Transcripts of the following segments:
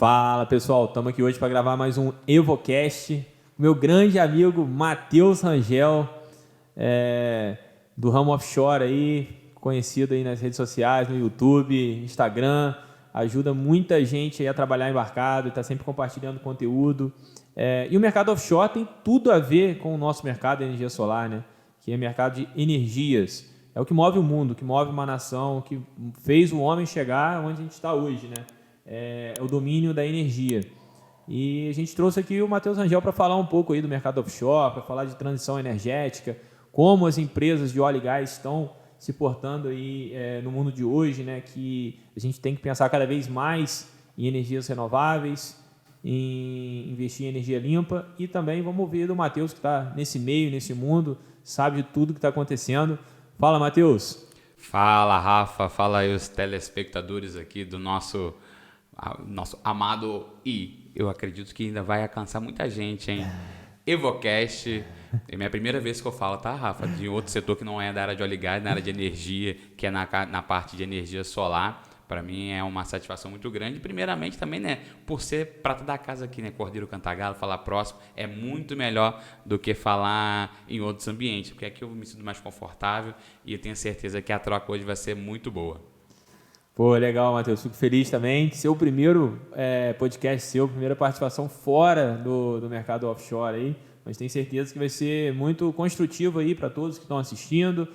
Fala pessoal, estamos aqui hoje para gravar mais um EvoCast. Meu grande amigo Matheus Rangel, do ramo offshore aí, conhecido aí nas redes sociais, no YouTube, Instagram, ajuda muita gente aí a trabalhar embarcado, está sempre compartilhando conteúdo. E o mercado offshore tem tudo a ver com o nosso mercado de energia solar, né? Que é mercado de energias. É o que move o mundo, que move uma nação, que fez o homem chegar onde a gente está hoje, né? É o domínio da energia. E a gente trouxe aqui o Matheus Rangel para falar um pouco aí do mercado offshore, para falar de transição energética, como as empresas de óleo e gás estão se portando aí no mundo de hoje, né? Que a gente tem que pensar cada vez mais em energias renováveis, em investir em energia limpa, e também vamos ouvir do Matheus, que está nesse meio, nesse mundo, sabe de tudo que está acontecendo. Fala, Matheus. Fala, Rafa. Fala aí os telespectadores aqui do nosso amado e eu acredito que ainda vai alcançar muita gente, hein? EvoCast. É minha primeira vez que eu falo, tá, Rafa? De outro setor que não é da área de óleo e gás, na área de energia, que é na parte de energia solar. Para mim é uma satisfação muito grande. Primeiramente também, né, por ser prata da casa aqui, né, Cordeiro Cantagalo, falar próximo é muito melhor do que falar em outros ambientes, porque aqui eu me sinto mais confortável e eu tenho certeza que a troca hoje vai ser muito boa. Pô, legal, Matheus. Fico feliz também. Seu primeiro podcast, primeira participação fora do mercado offshore aí, mas tenho certeza que vai ser muito construtivo aí para todos que estão assistindo.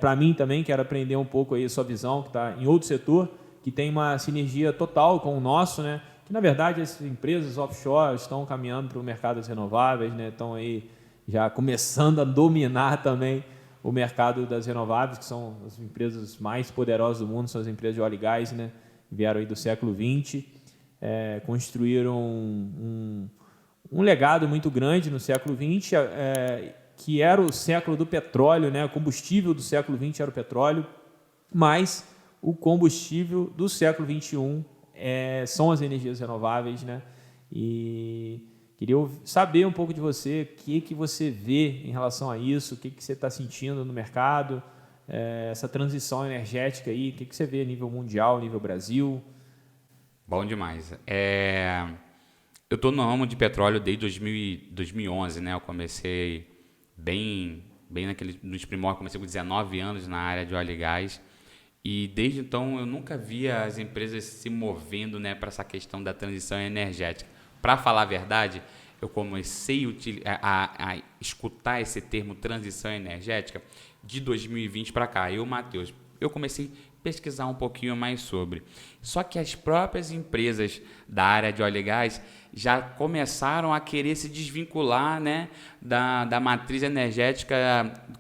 Para mim também, quero aprender um pouco aí a sua visão, que está em outro setor, que tem uma sinergia total com o nosso, né? Que na verdade as empresas offshore estão caminhando para o mercado das renováveis, né? Estão aí já começando a dominar também o mercado das renováveis, que são as empresas mais poderosas do mundo, são as empresas de óleo e gás, né? Vieram aí do século XX, construíram um legado muito grande no século XX, que era o século do petróleo, né? O combustível do século XX era o petróleo, mas o combustível do século XXI são as energias renováveis, né? E queria saber um pouco de você, o que você vê em relação a isso, o que você está sentindo no mercado, essa transição energética aí, o que você vê a nível mundial, a nível Brasil? Bom demais. Eu estou no ramo de petróleo desde 2011, né? Eu comecei bem nos primórdios, comecei com 19 anos na área de óleo e gás. E desde então eu nunca via as empresas se movendo, né, para essa questão da transição energética. Para falar a verdade, eu comecei a escutar esse termo transição energética de 2020 para cá. Matheus, eu comecei a pesquisar um pouquinho mais sobre. Só que as próprias empresas da área de óleo e gás já começaram a querer se desvincular, né, da matriz energética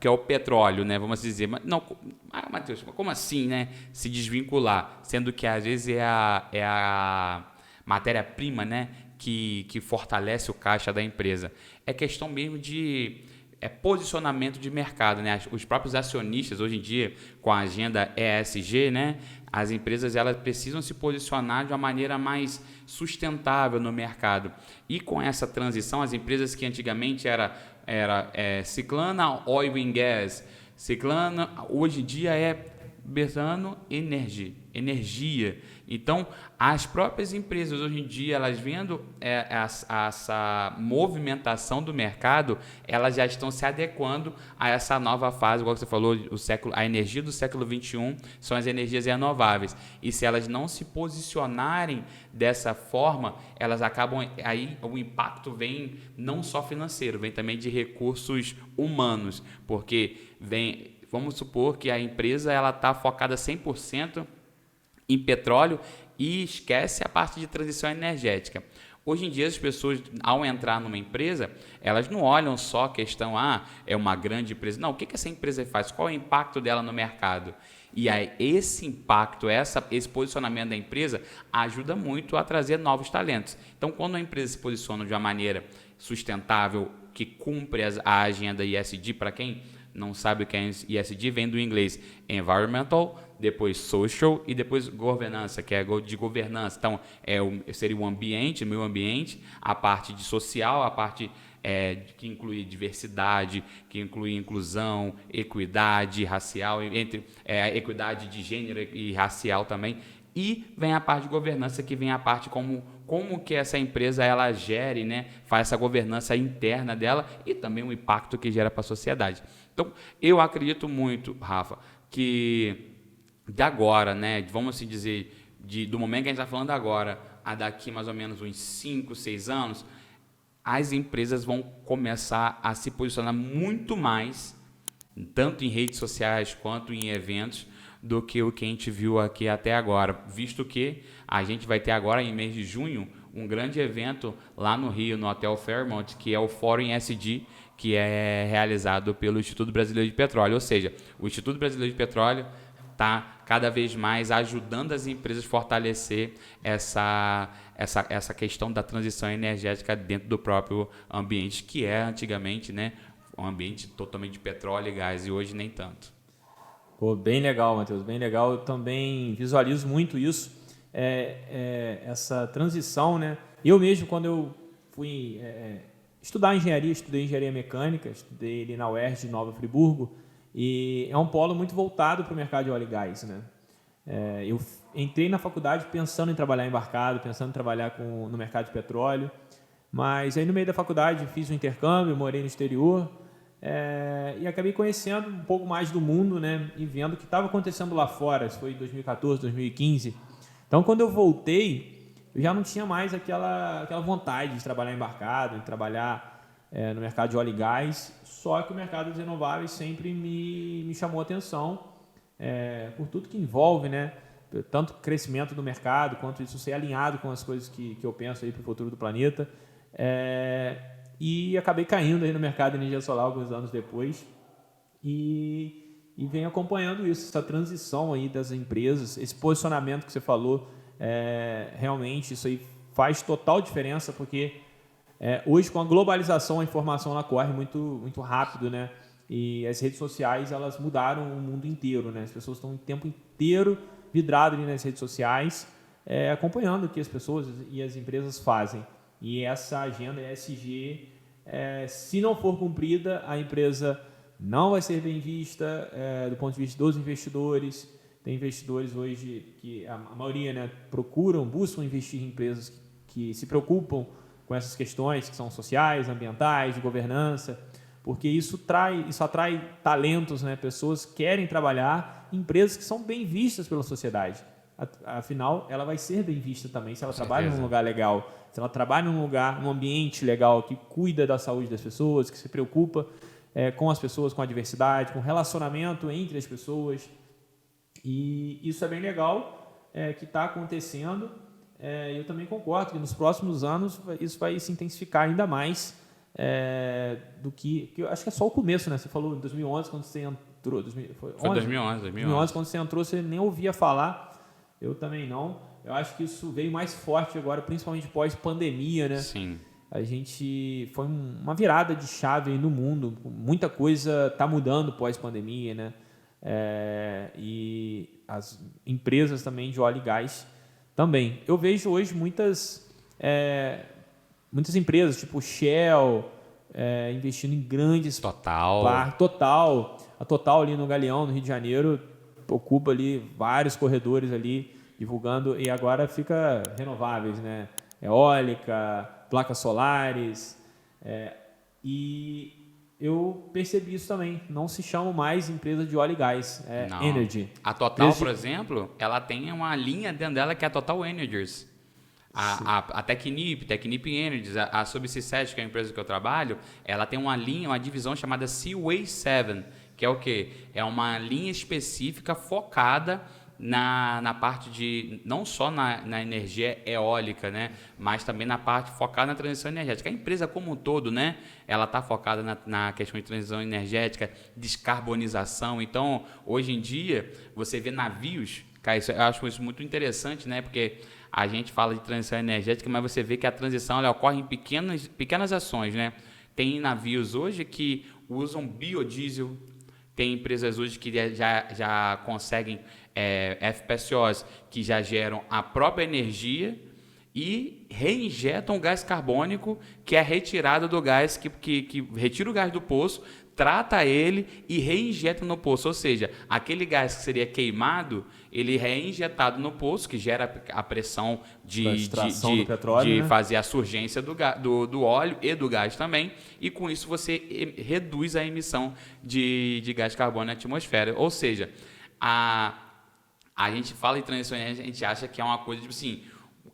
que é o petróleo, né, vamos dizer. Não, Matheus, como assim, né, se desvincular? Sendo que às vezes é a matéria-prima, né, que fortalece o caixa da empresa. É questão mesmo de posicionamento de mercado, né? Os próprios acionistas, hoje em dia, com a agenda ESG, né, as empresas elas precisam se posicionar de uma maneira mais sustentável no mercado. E com essa transição, as empresas que antigamente era Ciclana Oil and Gas, Ciclana, hoje em dia é Betano energia. Então, as próprias empresas hoje em dia, elas vendo essa movimentação do mercado, elas já estão se adequando a essa nova fase, igual você falou, a energia do século XXI são as energias renováveis. E se elas não se posicionarem dessa forma, elas acabam, aí o impacto vem não só financeiro, vem também de recursos humanos, porque vamos supor que a empresa está focada 100% em petróleo e esquece a parte de transição energética. Hoje em dia, as pessoas, ao entrar numa empresa, elas não olham só a questão, é uma grande empresa. Não, o que essa empresa faz? Qual é o impacto dela no mercado? E aí, esse impacto, esse posicionamento da empresa ajuda muito a trazer novos talentos. Então, quando a empresa se posiciona de uma maneira sustentável, que cumpre a agenda ESG, para quem não sabe o que é ESG, vem do inglês Environmental, depois Social e depois Governança, que é de governança. Então, seria o ambiente, o meio ambiente, a parte de social, a parte que inclui diversidade, que inclui inclusão, equidade racial, equidade de gênero e racial também. E vem a parte de governança, que vem a parte como que essa empresa ela gere, né? Faz essa governança interna dela e também o impacto que gera para a sociedade. Então, eu acredito muito, Rafa, que de agora, né? Vamos assim dizer, do momento que a gente está falando agora, a daqui mais ou menos uns 5, 6 anos, as empresas vão começar a se posicionar muito mais, tanto em redes sociais quanto em eventos, do que o que a gente viu aqui até agora, visto que a gente vai ter agora, em mês de junho, um grande evento lá no Rio, no Hotel Fairmont, que é o Fórum ESG, que é realizado pelo Instituto Brasileiro de Petróleo. Ou seja, o Instituto Brasileiro de Petróleo está cada vez mais ajudando as empresas a fortalecer essa questão da transição energética dentro do próprio ambiente, que é antigamente, né, um ambiente totalmente de petróleo e gás, e hoje nem tanto. Pô, bem legal, Matheus, bem legal. Eu também visualizo muito isso, essa transição, né? Eu mesmo, quando eu fui estudar engenharia, estudei engenharia mecânica, estudei ali na UERJ de Nova Friburgo, e é um polo muito voltado para o mercado de óleo e gás, né? Eu entrei na faculdade pensando em trabalhar embarcado, pensando em trabalhar no mercado de petróleo, mas aí no meio da faculdade fiz um intercâmbio, morei no exterior, e acabei conhecendo um pouco mais do mundo, né? E vendo o que estava acontecendo lá fora. Isso foi em 2014, 2015. Então, quando eu voltei, eu já não tinha mais aquela vontade de trabalhar embarcado, de trabalhar no mercado de óleo e gás, só que o mercado dos renováveis sempre me chamou a atenção, por tudo que envolve, né? Tanto o crescimento do mercado, quanto isso ser alinhado com as coisas que eu penso aí para o futuro do planeta. E acabei caindo aí no mercado de energia solar alguns anos depois e venho acompanhando isso, essa transição aí das empresas, esse posicionamento que você falou, realmente isso aí faz total diferença, porque hoje com a globalização a informação ela corre muito, muito rápido, né? E as redes sociais elas mudaram o mundo inteiro, né? As pessoas estão o tempo inteiro vidradas ali nas redes sociais, acompanhando o que as pessoas e as empresas fazem. E essa agenda ESG, se não for cumprida, a empresa não vai ser bem vista do ponto de vista dos investidores. Tem investidores hoje que a maioria, né, buscam investir em empresas que se preocupam com essas questões que são sociais, ambientais, de governança, porque isso atrai talentos, né, pessoas que querem trabalhar em empresas que são bem vistas pela sociedade. Afinal, ela vai ser bem vista também se ela trabalha num lugar legal, se ela trabalha num ambiente legal que cuida da saúde das pessoas, que se preocupa com as pessoas, com a diversidade, com o relacionamento entre as pessoas. E isso é bem legal, que está acontecendo. Eu também concordo que nos próximos anos isso vai se intensificar ainda mais do que eu acho que é só o começo, né? Você falou em 2011, quando você entrou. Foi 2011, quando você entrou, você nem ouvia falar. Eu também não. Eu acho que isso veio mais forte agora, principalmente pós-pandemia, né? Sim. Foi uma virada de chave aí no mundo. Muita coisa está mudando pós-pandemia, né? E as empresas também de óleo e gás também. Eu vejo hoje muitas empresas, tipo Shell, investindo em grandes... Total. A Total ali no Galeão, no Rio de Janeiro, ocupa ali vários corredores ali, divulgando, e agora fica renováveis, né? Eólica, placas solares, e eu percebi isso também. Não se chama mais empresa de óleo e gás, Energy. A Total, por exemplo, ela tem uma linha dentro dela que é a Total Energies. A Technip Energies, a Subsea7, que é a empresa que eu trabalho, ela tem uma divisão chamada Seaway 7, que é o quê? É uma linha específica focada na parte de, não só na energia eólica, né, mas também na parte focada na transição energética. A empresa como um todo, né, ela está focada na questão de transição energética, descarbonização. Então, hoje em dia, você vê navios, cara, eu acho isso muito interessante, né, porque a gente fala de transição energética, mas você vê que a transição ela ocorre em pequenas ações, né? Tem navios hoje que usam biodiesel, tem empresas hoje que já conseguem FPSOs que já geram a própria energia e reinjetam o gás carbônico, que é retirado do gás, que retira o gás do poço, trata ele e reinjeta no poço, ou seja, aquele gás que seria queimado, ele é reinjetado no poço, que gera a pressão de do petróleo, né? fazer a surgência do óleo e do gás também, e com isso você reduz a emissão de gás carbônico na atmosfera. Ou seja, a gente fala em transição energética, a gente acha que é uma coisa tipo assim,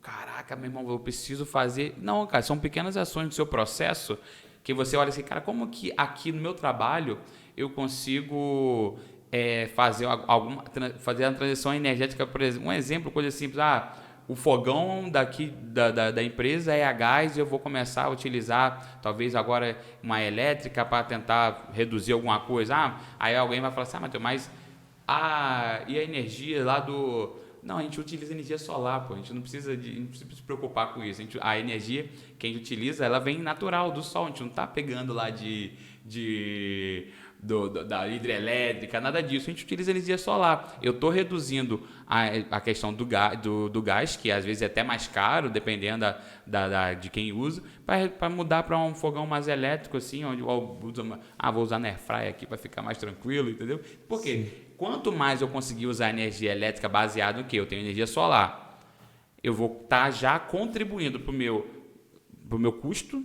caraca, meu irmão, eu preciso fazer... Não, cara, são pequenas ações do seu processo que você olha assim, cara, como que aqui no meu trabalho eu consigo fazer fazer a transição energética, por exemplo, um exemplo, coisa simples, o fogão daqui da empresa é a gás e eu vou começar a utilizar, talvez agora, uma elétrica para tentar reduzir alguma coisa. Aí alguém vai falar assim, Matheus, mas e a energia lá do... Não, a gente utiliza energia solar, pô. A gente não precisa se preocupar com isso. A energia que a gente utiliza, ela vem natural do sol. A gente não está pegando lá da hidrelétrica, nada disso. A gente utiliza energia solar. Eu estou reduzindo a questão do gás, que às vezes é até mais caro, dependendo de quem usa, para mudar para um fogão mais elétrico, assim, onde vou usar na airfryer aqui para ficar mais tranquilo, entendeu? Por quê? Sim. Quanto mais eu conseguir usar energia elétrica baseada no que? Eu tenho energia solar. Eu vou estar já contribuindo para o meu custo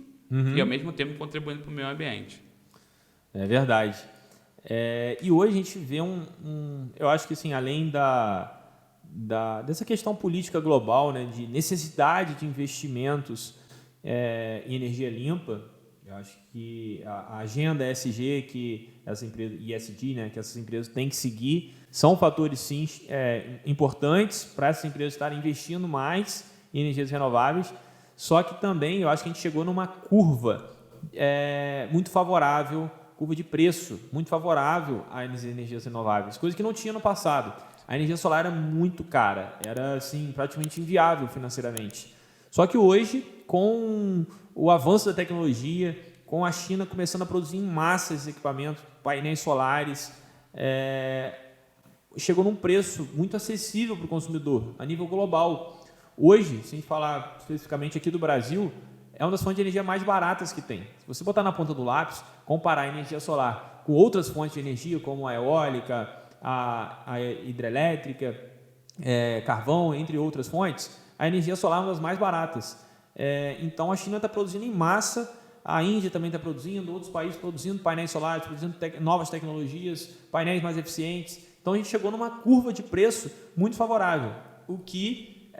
e, ao mesmo tempo, contribuindo para o meio ambiente. É verdade. E hoje a gente vê eu acho que, assim, além dessa questão política global, né, de necessidade de investimentos em energia limpa, eu acho que a agenda ESG que essas empresas, ESG, né, que essas empresas têm que seguir, são fatores, sim, importantes para essas empresas estarem investindo mais em energias renováveis. Só que também eu acho que a gente chegou numa curva muito favorável, curva de preço muito favorável às energias renováveis, coisa que não tinha no passado. A energia solar era muito cara, era assim, praticamente inviável financeiramente. Só que hoje, com o avanço da tecnologia, com a China começando a produzir em massa esses equipamentos, painéis solares, chegou num preço muito acessível para o consumidor, a nível global. Hoje, se a gente falar especificamente aqui do Brasil, é uma das fontes de energia mais baratas que tem. Se você botar na ponta do lápis, comparar a energia solar com outras fontes de energia, como a eólica, a hidrelétrica, carvão, entre outras fontes, a energia solar é uma das mais baratas. Então, a China está produzindo em massa, a Índia também está produzindo, outros países produzindo painéis solares, produzindo novas tecnologias, painéis mais eficientes. Então, a gente chegou numa curva de preço muito favorável, o que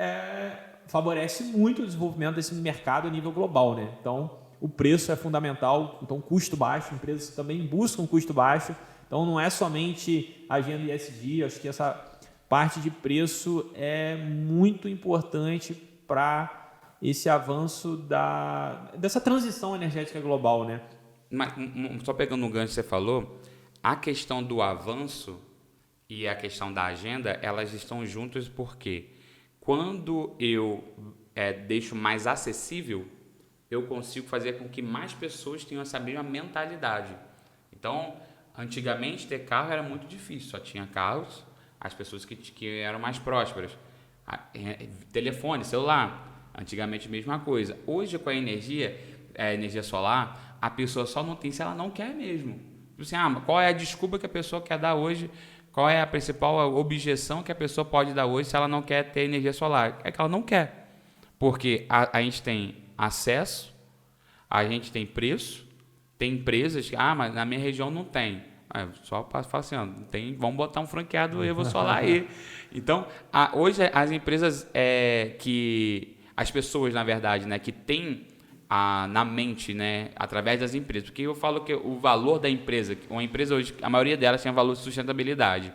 favorece muito o desenvolvimento desse mercado a nível global, né? Então, o preço é fundamental, então custo baixo, empresas também buscam custo baixo, então não é somente a agenda ESG, acho que essa parte de preço é muito importante para esse avanço dessa transição energética global, né? Mas, só pegando um gancho que você falou, a questão do avanço e a questão da agenda, elas estão juntas porque quando eu deixo mais acessível, eu consigo fazer com que mais pessoas tenham essa mesma mentalidade. Então, antigamente, ter carro era muito difícil. Só tinha carros as pessoas que eram mais prósperas. Telefone, celular, antigamente mesma coisa. Hoje, com a energia solar, a pessoa só não tem se ela não quer mesmo. Assim, qual é a desculpa que a pessoa quer dar hoje? Qual é a principal objeção que a pessoa pode dar hoje se ela não quer ter energia solar? É que ela não quer. Porque a gente tem acesso, a gente tem preço, tem empresas que, mas na minha região não tem. Só fala assim, não tem, vamos botar um franqueado Evo Solar aí. Então, hoje as empresas as pessoas, na verdade, né, que têm na mente, né, através das empresas, porque eu falo que o valor da empresa, uma empresa hoje, a maioria delas tem um valor de sustentabilidade.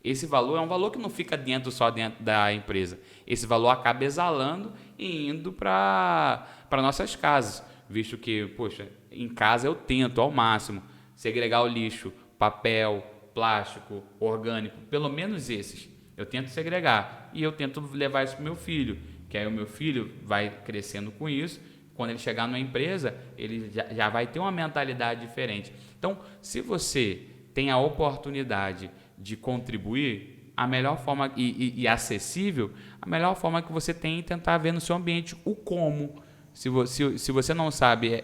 Esse valor é um valor que não fica só dentro da empresa. Esse valor acaba exalando e indo para nossas casas, visto que, poxa, em casa eu tento ao máximo segregar o lixo, papel, plástico, orgânico, pelo menos esses. Eu tento segregar e eu tento levar isso para o meu filho, que aí o meu filho vai crescendo com isso. Quando ele chegar numa empresa, ele já vai ter uma mentalidade diferente. Então, se você tem a oportunidade de contribuir, a melhor forma e acessível, a melhor forma que você tem é tentar ver no seu ambiente o como. Se você não sabe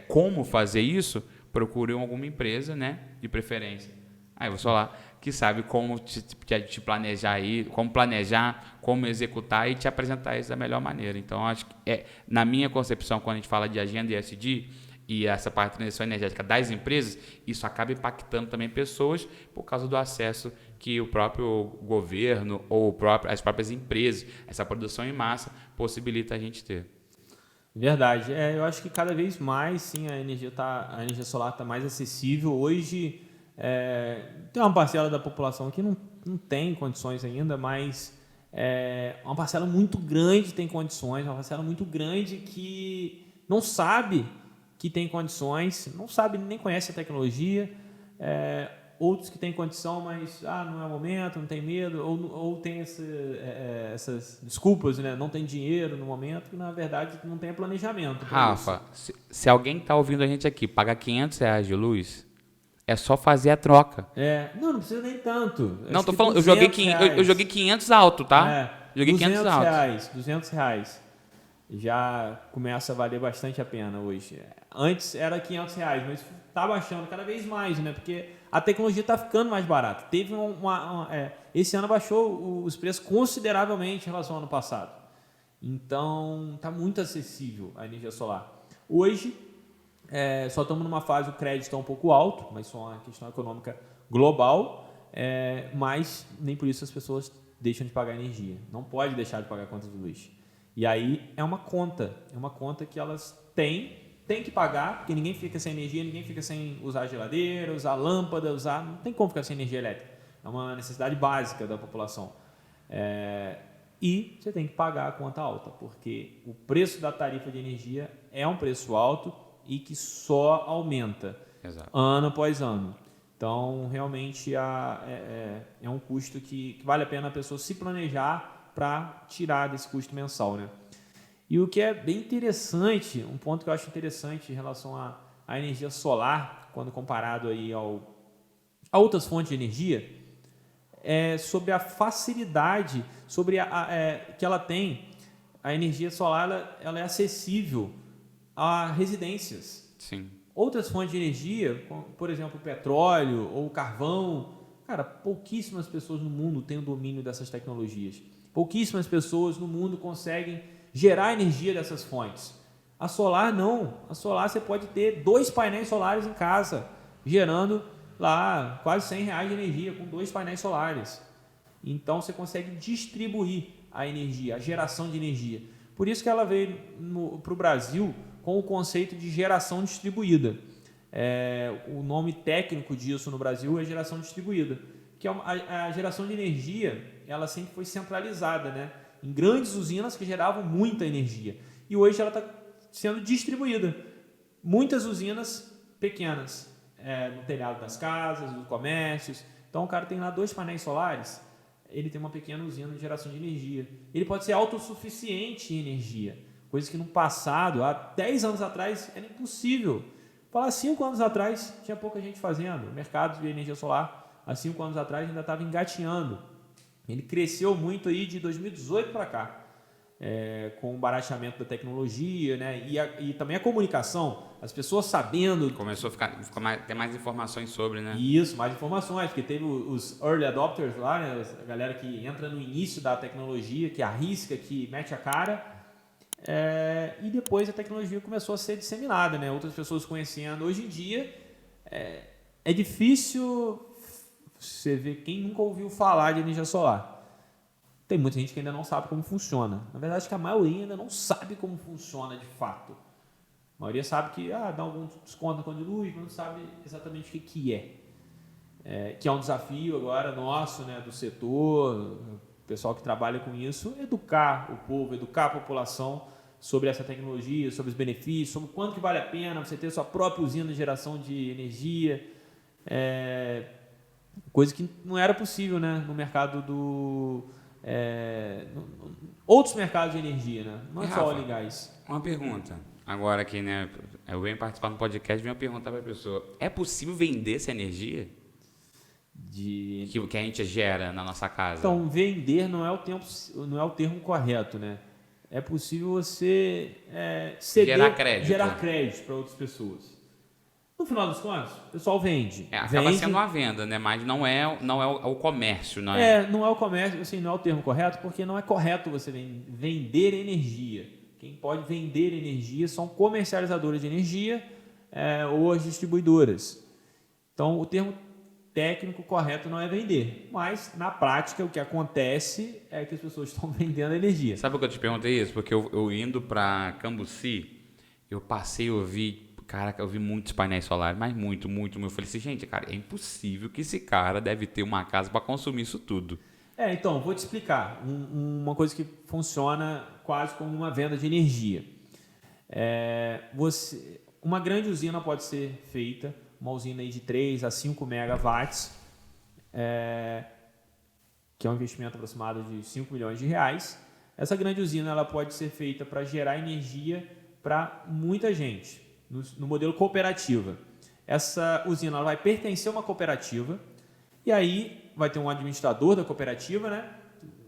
como fazer isso, procure alguma empresa, né, de preferência. Aí você lá que sabe como te planejar aí, como planejar, como executar e te apresentar isso da melhor maneira. Então, acho que na minha concepção, quando a gente fala de agenda ESG e essa parte de transição energética das empresas, isso acaba impactando também pessoas por causa do acesso que o próprio governo ou as próprias empresas, essa produção em massa, possibilita a gente ter. Verdade. Eu acho que cada vez mais, sim, a energia solar está mais acessível. Hoje, tem uma parcela da população que não tem condições ainda, mas uma parcela muito grande tem condições, uma parcela muito grande que não sabe que tem condições, não sabe, nem conhece a tecnologia, outros que têm condição, mas não é o momento, não tem medo, ou tem essas desculpas, né? Não tem dinheiro no momento, que na verdade não tem planejamento. Rafa, se alguém está ouvindo a gente aqui, paga R$500 de luz, é só fazer a troca. Não precisa nem tanto. Não, tô falando, eu joguei 500 alto, tá? Joguei 500 alto. R$200 já começa a valer bastante a pena hoje. Antes era R$500, mas está baixando cada vez mais, né? Porque a tecnologia está ficando mais barata. Teve esse ano baixou os preços consideravelmente em relação ao ano passado. Então, está muito acessível a energia solar. Hoje, só estamos numa fase, o crédito está um pouco alto, mas só uma questão econômica global, mas nem por isso as pessoas deixam de pagar energia. Não pode deixar de pagar a conta de luz. E aí é uma conta que elas têm que pagar, porque ninguém fica sem energia, ninguém fica sem usar geladeira, usar lâmpada, não tem como ficar sem energia elétrica. É uma necessidade básica da população. E você tem que pagar a conta alta, porque o preço da tarifa de energia é um preço alto e que só aumenta. Exato. Ano após ano. Então, realmente, é um custo que vale a pena a pessoa se planejar para tirar desse custo mensal, né? E o que é bem interessante, um ponto que eu acho interessante em relação à energia solar, quando comparado aí a outras fontes de energia, é sobre a facilidade, que ela tem. A energia solar ela é acessível a residências. Sim. Outras fontes de energia, como, por exemplo, o petróleo ou o carvão, cara, pouquíssimas pessoas no mundo têm o domínio dessas tecnologias. Pouquíssimas pessoas no mundo conseguem gerar energia dessas fontes. A solar não. A solar você pode ter 2 painéis solares em casa, gerando lá quase R$100 de energia com 2 painéis solares. Então você consegue distribuir a energia, a geração de energia. Por isso que ela veio para o Brasil com o conceito de geração distribuída. O nome técnico disso no Brasil é geração distribuída, que a geração de energia ela sempre foi centralizada, né? Em grandes usinas que geravam muita energia. E hoje ela está sendo distribuída. Muitas usinas pequenas, no telhado das casas, dos comércios. Então o cara tem lá 2 painéis solares, ele tem uma pequena usina de geração de energia. Ele pode ser autossuficiente em energia, coisa que no passado, há 10 anos atrás, era impossível. Falar 5 anos atrás, tinha pouca gente fazendo. O mercado de energia solar, há 5 anos atrás, ainda estava engatinhando. Ele cresceu muito aí de 2018 para cá, com o barateamento da tecnologia, né? E também a comunicação, as pessoas sabendo... Começou a ter mais informações sobre, né? Isso, mais informações, porque teve os early adopters lá, né? A galera que entra no início da tecnologia, que arrisca, que mete a cara, e depois a tecnologia começou a ser disseminada, né? Outras pessoas conhecendo. Hoje em dia, é difícil... Você vê quem nunca ouviu falar de energia solar. Tem muita gente que ainda não sabe como funciona. Na verdade, acho que a maioria ainda não sabe como funciona de fato. A maioria sabe que dá algum desconto na conta de luz, mas não sabe exatamente o que é. Que é um desafio agora nosso, né, do setor, o pessoal que trabalha com isso, educar o povo, educar a população sobre essa tecnologia, sobre os benefícios, sobre quanto que vale a pena você ter sua própria usina de geração de energia. Coisa que não era possível, né, no mercado outros mercados de energia, né? Não é só óleo e gás. Uma pergunta. Agora aqui, né, eu venho participar do podcast, venho perguntar para a pessoa, é possível vender essa energia que a gente gera na nossa casa? Então, vender não é o termo correto, né? É possível você gerar crédito para outras pessoas. No final dos contos, o pessoal vende. Acaba vende, sendo uma venda, né? Mas não é o comércio, não é? não é o comércio, assim, não é o termo correto, porque não é correto você vender energia. Quem pode vender energia são comercializadores de energia ou as distribuidoras. Então, o termo técnico correto não é vender, mas na prática o que acontece é que as pessoas estão vendendo energia. Sabe o que eu te perguntei isso? Porque eu indo para Cambuci, eu passei, eu vi muitos painéis solares, mas muito. Eu falei assim, gente, cara, é impossível que esse cara deve ter uma casa para consumir isso tudo. Então, vou te explicar uma coisa que funciona quase como uma venda de energia. Uma grande usina pode ser feita, uma usina aí de 3 a 5 megawatts, que é um investimento aproximado de 5 milhões de reais. Essa grande usina ela pode ser feita para gerar energia para muita gente, no modelo cooperativa. Essa usina ela vai pertencer a uma cooperativa, e aí vai ter um administrador da cooperativa, né?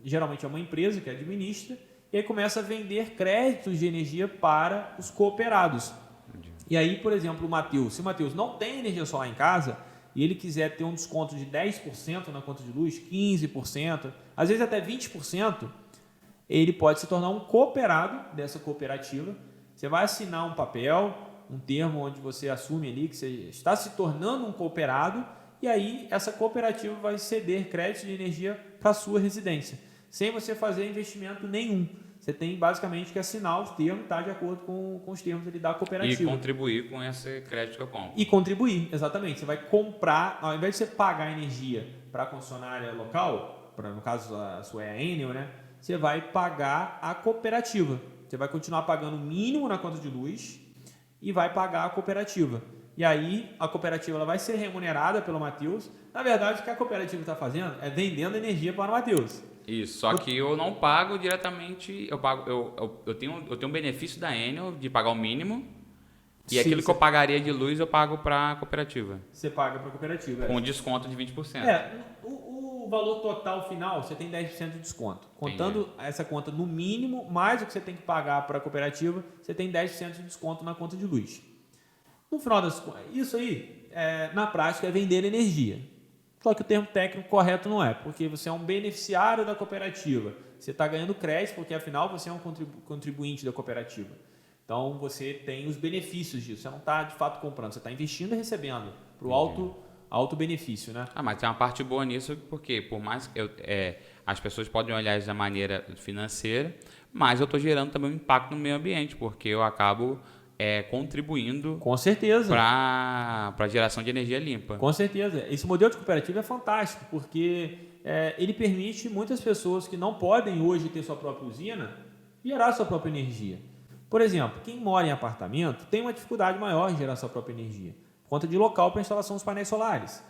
Geralmente é uma empresa que administra, e aí começa a vender créditos de energia para os cooperados. E aí, por exemplo, se o Matheus não tem energia solar em casa e ele quiser ter um desconto de 10% na conta de luz, 15%, às vezes até 20%, ele pode se tornar um cooperado dessa cooperativa. Você vai assinar um papel, um termo onde você assume ali que você está se tornando um cooperado, e aí essa cooperativa vai ceder crédito de energia para a sua residência, sem você fazer investimento nenhum. Você tem basicamente que assinar os termos, tá, de acordo com os termos ali da cooperativa. E contribuir com esse crédito que eu compro. E contribuir, exatamente. Você vai comprar, ao invés de você pagar energia para a concessionária local, no caso a sua é a Enel, né? Você vai pagar a cooperativa. Você vai continuar pagando o mínimo na conta de luz e vai pagar a cooperativa. E aí a cooperativa ela vai ser remunerada pelo Matheus. Na verdade, o que a cooperativa está fazendo é vendendo energia para o Matheus. Isso, só que eu não pago diretamente, eu tenho um benefício da Enel de pagar o mínimo, e sim, aquilo que eu pagaria de luz eu pago para a cooperativa. Você paga para a cooperativa. Com desconto de 20%. O valor total final você tem 10% de desconto. Contando essa conta no mínimo, mais o que você tem que pagar para a cooperativa, você tem 10% de desconto na conta de luz. No final das contas, isso aí, na prática, é vender energia. Só que o termo técnico correto não é, porque você é um beneficiário da cooperativa. Você está ganhando crédito, porque afinal você é um contribuinte da cooperativa. Então você tem os benefícios disso. Você não está de fato comprando, você está investindo e recebendo para o alto benefício, né? Mas tem uma parte boa nisso, porque por mais que as pessoas podem olhar isso da maneira financeira, mas eu estou gerando também um impacto no meio ambiente, porque eu acabo contribuindo, com certeza, para a geração de energia limpa. Com certeza. Esse modelo de cooperativa é fantástico, porque ele permite muitas pessoas que não podem hoje ter sua própria usina gerar sua própria energia. Por exemplo, quem mora em apartamento tem uma dificuldade maior em gerar sua própria energia, por conta de local para instalação dos painéis solares.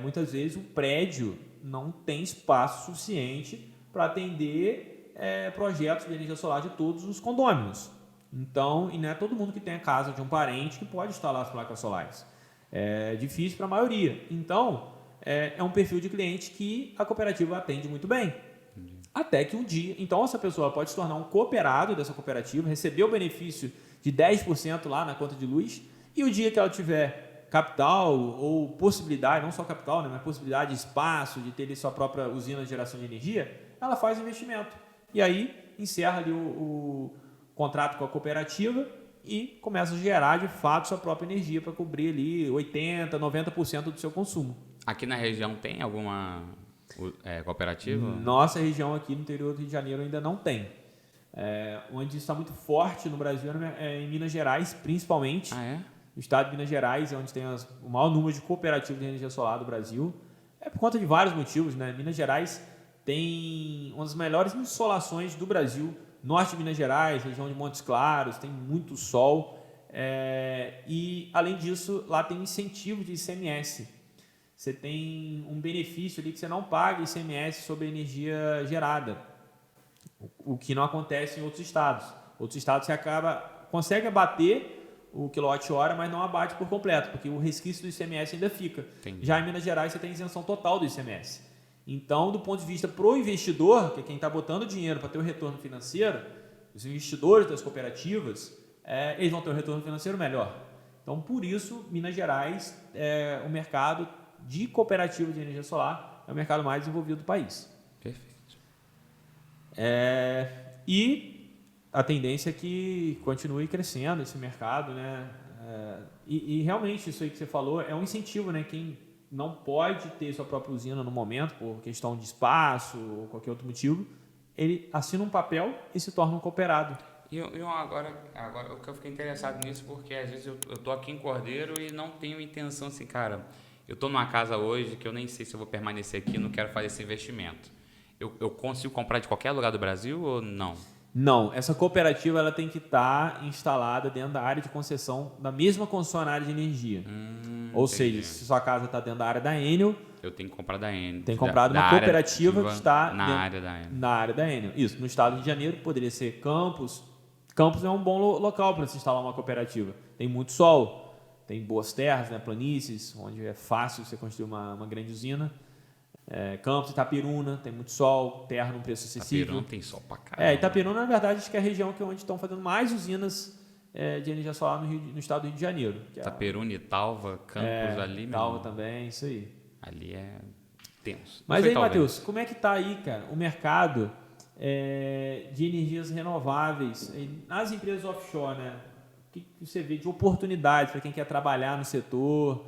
Muitas vezes o prédio não tem espaço suficiente para atender projetos de energia solar de todos os condôminos. Então, e não é todo mundo que tem a casa de um parente que pode instalar as placas solares. É difícil para a maioria. Então, é um perfil de cliente que a cooperativa atende muito bem. Até que um dia... Então, essa pessoa pode se tornar um cooperado dessa cooperativa, receber o benefício de 10% lá na conta de luz, e o dia que ela tiver capital ou possibilidade, não só capital, né, mas possibilidade de espaço, de ter ali sua própria usina de geração de energia, ela faz investimento. E aí, encerra ali o contrato com a cooperativa e começa a gerar de fato sua própria energia para cobrir ali 80%, 90% do seu consumo. Aqui na região tem alguma cooperativa? Nossa região aqui no interior do Rio de Janeiro ainda não tem. Onde isso está muito forte no Brasil é em Minas Gerais, principalmente. O estado de Minas Gerais é onde tem o maior número de cooperativas de energia solar do Brasil. Por conta de vários motivos, né? Minas Gerais tem uma das melhores insolações do Brasil. Norte de Minas Gerais, região de Montes Claros, tem muito sol. E, além disso, lá tem incentivo de ICMS. Você tem um benefício ali que você não paga ICMS sobre a energia gerada, o que não acontece em outros estados. Outros estados você consegue abater o quilowatt-hora, mas não abate por completo, porque o resquício do ICMS ainda fica. Entendi. Já em Minas Gerais você tem isenção total do ICMS. Então, do ponto de vista pro investidor, que é quem está botando dinheiro para ter o retorno financeiro, os investidores das cooperativas, eles vão ter um retorno financeiro melhor. Então, por isso, Minas Gerais, o mercado de cooperativa de energia solar é o mercado mais desenvolvido do país. Perfeito. E a tendência é que continue crescendo esse mercado, né? E realmente isso aí que você falou é um incentivo, né? Quem não pode ter sua própria usina no momento, por questão de espaço ou qualquer outro motivo, ele assina um papel e se torna um cooperado. E eu agora eu fiquei interessado nisso porque às vezes eu tô aqui em Cordeiro e não tenho intenção assim, cara, eu tô numa casa hoje que eu nem sei se eu vou permanecer aqui, não quero fazer esse investimento. Eu consigo comprar de qualquer lugar do Brasil ou não? Não, essa cooperativa ela tem que estar instalada dentro da área de concessão, da mesma concessionária de energia. Ou seja, se sua casa está dentro da área da Enel, eu tenho que comprar da Enel. Tem comprado uma cooperativa que está na área da Enel. Na área da Enel. Isso, no estado de Janeiro poderia ser Campos. Campos é um bom local para se instalar uma cooperativa. Tem muito sol, tem boas terras, né, planícies, onde é fácil você construir uma grande usina. Campos, Itaperuna, tem muito sol, terra num preço acessível. Itaperuna tem sol pra caramba. Itaperuna, na verdade, acho que é a região onde estão fazendo mais usinas de energia solar no estado do Rio de Janeiro. Itaperuna, Italva, Campos ali mesmo. Italva também, isso aí. Ali é tenso. Mas aí, Matheus, como é que está aí, cara, o mercado de energias renováveis nas empresas offshore, né? O que você vê de oportunidade para quem quer trabalhar no setor?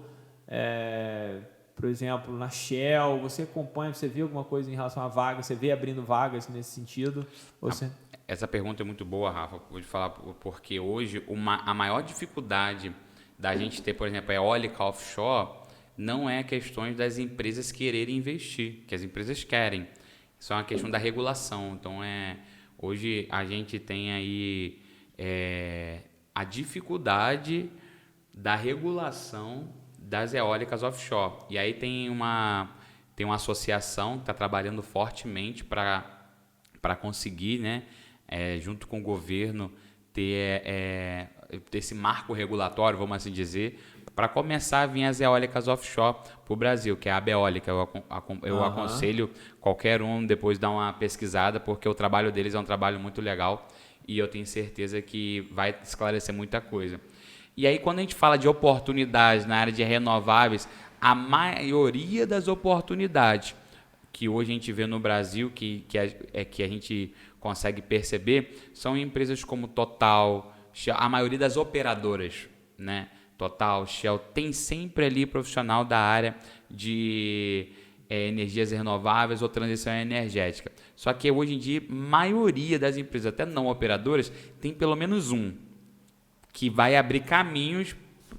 Por exemplo, na Shell, você acompanha, você vê alguma coisa em relação a vagas? Você vê abrindo vagas nesse sentido? Essa pergunta é muito boa, Rafa, vou te falar, porque hoje a maior dificuldade da gente ter, por exemplo, eólica offshore não é questões das empresas quererem investir, que as empresas querem. Isso é uma questão da regulação. Então, hoje a gente tem aí a dificuldade da regulação das eólicas offshore. E aí tem uma associação que está trabalhando fortemente para conseguir, né, junto com o governo, ter esse marco regulatório, vamos assim dizer, para começar a vir as eólicas offshore para o Brasil, que é a Abeólica. Eu aconselho qualquer um depois dar uma pesquisada, porque o trabalho deles é um trabalho muito legal e eu tenho certeza que vai esclarecer muita coisa. E aí, quando a gente fala de oportunidades na área de renováveis, a maioria das oportunidades que hoje a gente vê no Brasil, que a gente consegue perceber, são empresas como Total, Shell, a maioria das operadoras, né? Total, Shell, tem sempre ali profissional da área de energias renováveis ou transição energética. Só que hoje em dia, a maioria das empresas, até não operadoras, tem pelo menos um que vai abrir caminhos,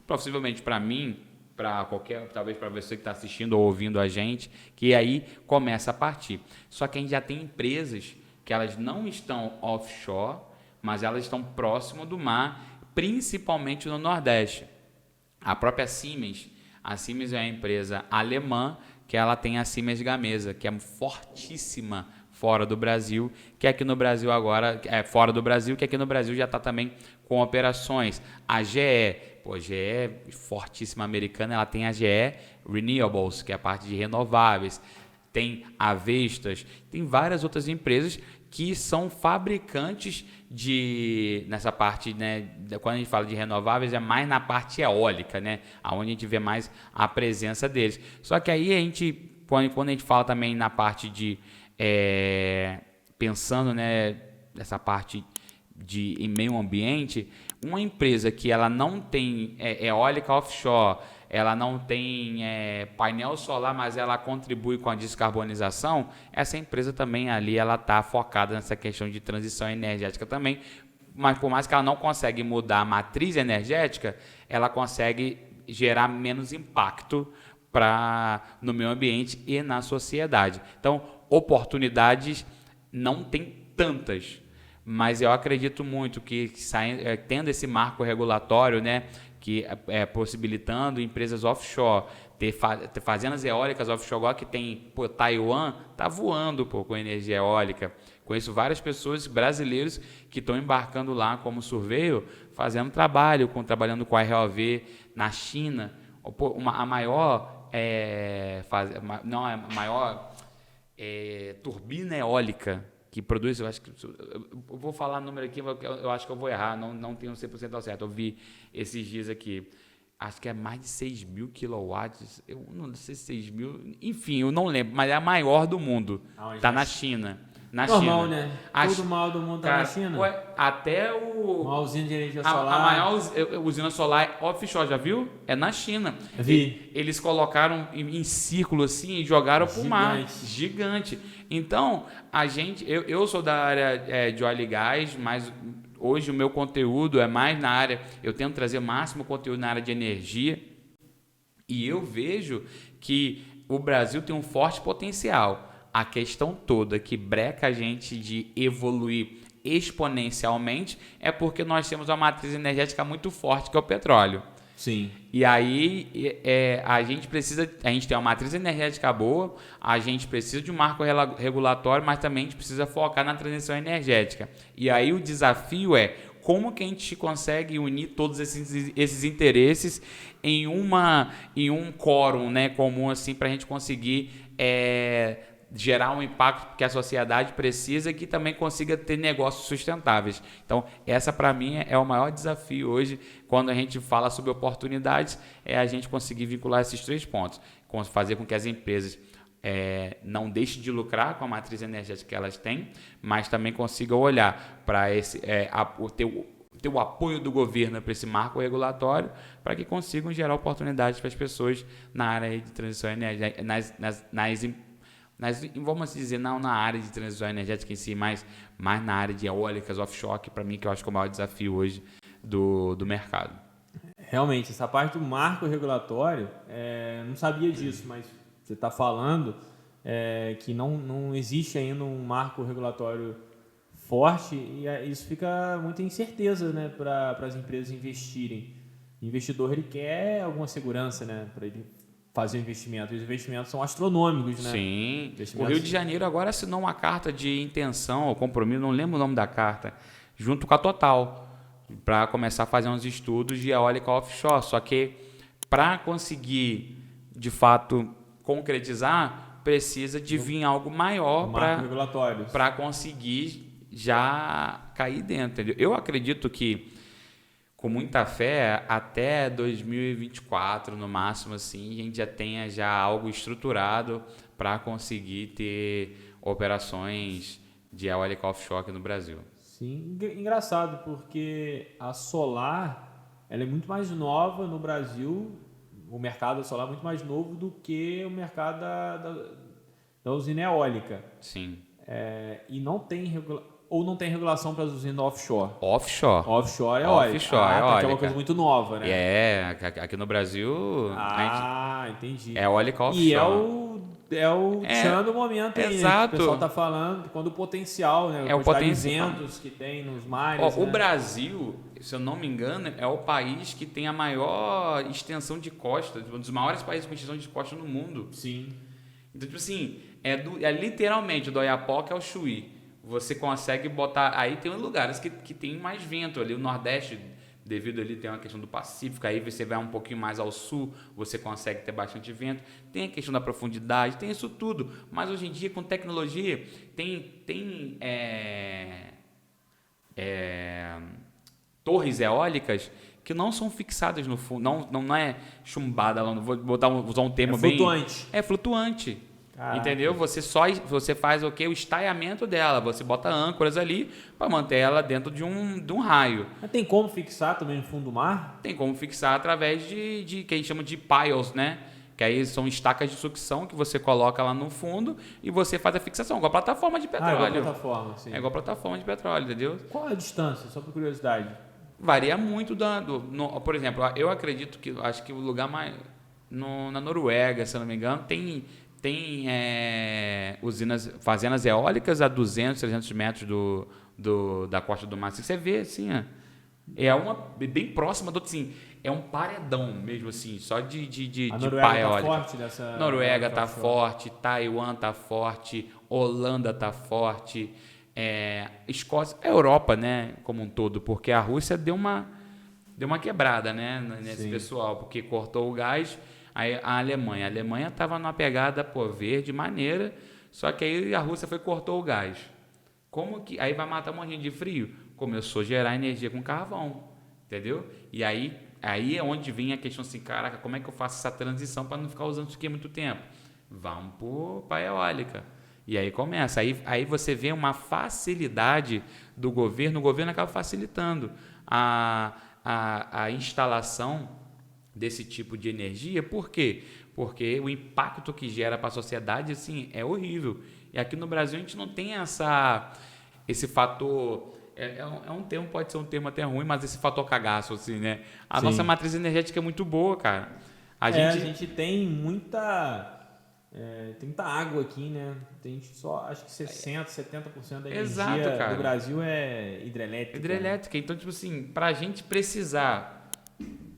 possivelmente para mim, para qualquer, talvez para você que está assistindo ou ouvindo a gente, que aí começa a partir. Só que a gente já tem empresas que elas não estão offshore, mas elas estão próximo do mar, principalmente no Nordeste. A própria Siemens, a Siemens é uma empresa alemã que ela tem a Siemens Gamesa, que é fortíssima fora do Brasil, que aqui no Brasil agora fora do Brasil, que aqui no Brasil já está também com operações. A GE, GE fortíssima americana, ela tem a GE Renewables, que é a parte de renováveis, tem a Vestas, tem várias outras empresas que são fabricantes nessa parte, né, quando a gente fala de renováveis, é mais na parte eólica, né, onde a gente vê mais a presença deles. Só que aí a gente, quando a gente fala também na parte de, pensando, né, nessa parte em meio ambiente, uma empresa que ela não tem eólica offshore, ela não tem painel solar, mas ela contribui com a descarbonização, essa empresa também ali ela está focada nessa questão de transição energética também, mas por mais que ela não consegue mudar a matriz energética, ela consegue gerar menos impacto no meio ambiente e na sociedade. Então, oportunidades não tem tantas, mas eu acredito muito que tendo esse marco regulatório, né, que possibilitando empresas offshore, fazendo as eólicas offshore, igual que tem, Taiwan está voando com energia eólica. Conheço várias pessoas brasileiros que estão embarcando lá como surveyor, fazendo trabalhando com a ROV na China. A maior turbina eólica que produz, eu acho que eu vou falar o número aqui, eu acho que eu vou errar, não tenho 100% ao certo. Eu vi esses dias aqui, acho que é mais de 6 mil quilowatts, eu não sei se 6 mil, enfim, eu não lembro, mas é a maior do mundo, está na China. Na Normal, China. né? Todo mal do mundo tá na China. Até uma usina de energia solar. A maior usina solar offshore, já viu? É na China. Vi. Eles colocaram em círculo assim e jogaram pro mar. Gigante. Então, eu sou da área de óleo e gás, mas hoje o meu conteúdo é mais na área, eu tento trazer o máximo conteúdo na área de energia. E eu vejo que o Brasil tem um forte potencial. A questão toda que breca a gente de evoluir exponencialmente é porque nós temos uma matriz energética muito forte, que é o petróleo. Sim. E aí a gente tem uma matriz energética boa, a gente precisa de um marco regulatório, mas também a gente precisa focar na transição energética. E aí o desafio é como que a gente consegue unir todos esses interesses em um quórum, né, comum assim, para a gente conseguir gerar um impacto que a sociedade precisa e que também consiga ter negócios sustentáveis. Então, essa para mim é o maior desafio hoje, quando a gente fala sobre oportunidades, é a gente conseguir vincular esses 3 pontos, fazer com que as empresas não deixem de lucrar com a matriz energética que elas têm, mas também consigam olhar para ter o apoio do governo para esse marco regulatório, para que consigam gerar oportunidades para as pessoas na área de transição energética, vamos dizer, não na área de transição energética em si, mas mais na área de eólicas offshore, que para mim que eu acho que é o maior desafio hoje do mercado. Realmente, essa parte do marco regulatório, não sabia disso, mas você está falando que não existe ainda um marco regulatório forte e isso fica muita incerteza, né, para as empresas investirem. O investidor ele quer alguma segurança, né, para ele fazer o investimento. Os investimentos são astronômicos, né? Sim. O Rio de Janeiro agora assinou uma carta de intenção ou compromisso, não lembro o nome da carta, junto com a Total, para começar a fazer uns estudos de eólica offshore. Só que para conseguir, de fato, concretizar, precisa de vir algo maior para conseguir já cair dentro. Entendeu? Eu acredito que, com muita fé, até 2024, no máximo, assim, a gente já tenha algo estruturado para conseguir ter operações de eólica offshore aqui no Brasil. Sim, engraçado, porque a solar ela é muito mais nova no Brasil, o mercado da solar é muito mais novo do que o mercado da usina eólica. Sim. E não tem regulação para as usinas offshore. Offshore é eólica. Offshore é eólica. Que é uma coisa muito nova, né? Aqui no Brasil... entendi. É eólica offshore. E é o tchan do momento aí, exato. Né? O pessoal está falando, quando o potencial, né? O potencial. De ventos que tem nos mares. O Brasil, se eu não me engano, é o país que tem a maior extensão de costa, um dos maiores países com extensão de costa no mundo. Sim. Então, tipo assim, é literalmente do Oiapoque ao Chuí. Você consegue botar... Aí tem lugares que tem mais vento. Ali o Nordeste, devido ali tem uma questão do Pacífico, aí você vai um pouquinho mais ao sul, você consegue ter bastante vento. Tem a questão da profundidade, tem isso tudo. Mas hoje em dia, com tecnologia, tem torres eólicas que não são fixadas no fundo, não é chumbada, vou usar um termo bem... flutuante. É flutuante. Caraca. Entendeu? Você faz o estalhamento dela, você bota âncoras ali para manter ela dentro de um raio. Mas tem como fixar também no fundo do mar? Tem como fixar através de que a gente chama de piles, né? Que aí são estacas de sucção que você coloca lá no fundo e você faz a fixação, igual a plataforma de petróleo. Igual a plataforma, sim. É igual a plataforma de petróleo, entendeu? Qual a distância, só por curiosidade? Varia muito por exemplo, eu acredito que, acho que o lugar mais... na Noruega, se eu não me engano, tem fazendas eólicas a 200, 300 metros da costa do mar. Você vê, assim, é uma bem próxima do assim, é um paredão mesmo, assim, só de pá eólica. Tá forte dessa... Noruega tá forte, Taiwan tá forte, Holanda tá forte, Escócia, a Europa, né, como um todo, porque a Rússia deu uma quebrada, né, nesse pessoal, porque cortou o gás. Aí a Alemanha estava numa pegada verde maneira, só que aí a Rússia cortou o gás. Como que aí vai matar um monte de frio? Começou a gerar energia com carvão, entendeu? E aí é onde vem a questão assim, caraca, como é que eu faço essa transição para não ficar usando isso aqui há muito tempo? Vamos para a eólica. E aí começa. Aí você vê uma facilidade do governo, o governo acaba facilitando a instalação desse tipo de energia. Por quê? Porque o impacto que gera para a sociedade assim, é horrível. E aqui no Brasil a gente não tem esse fator. É um termo, pode ser um termo até ruim, mas esse fator cagaço, assim, né? A Sim. nossa matriz energética é muito boa, cara. A gente tem tem muita água aqui, né? Tem só, acho que 60%, 70% da energia do Brasil é hidrelétrica. Hidrelétrica. Então, tipo assim, pra gente precisar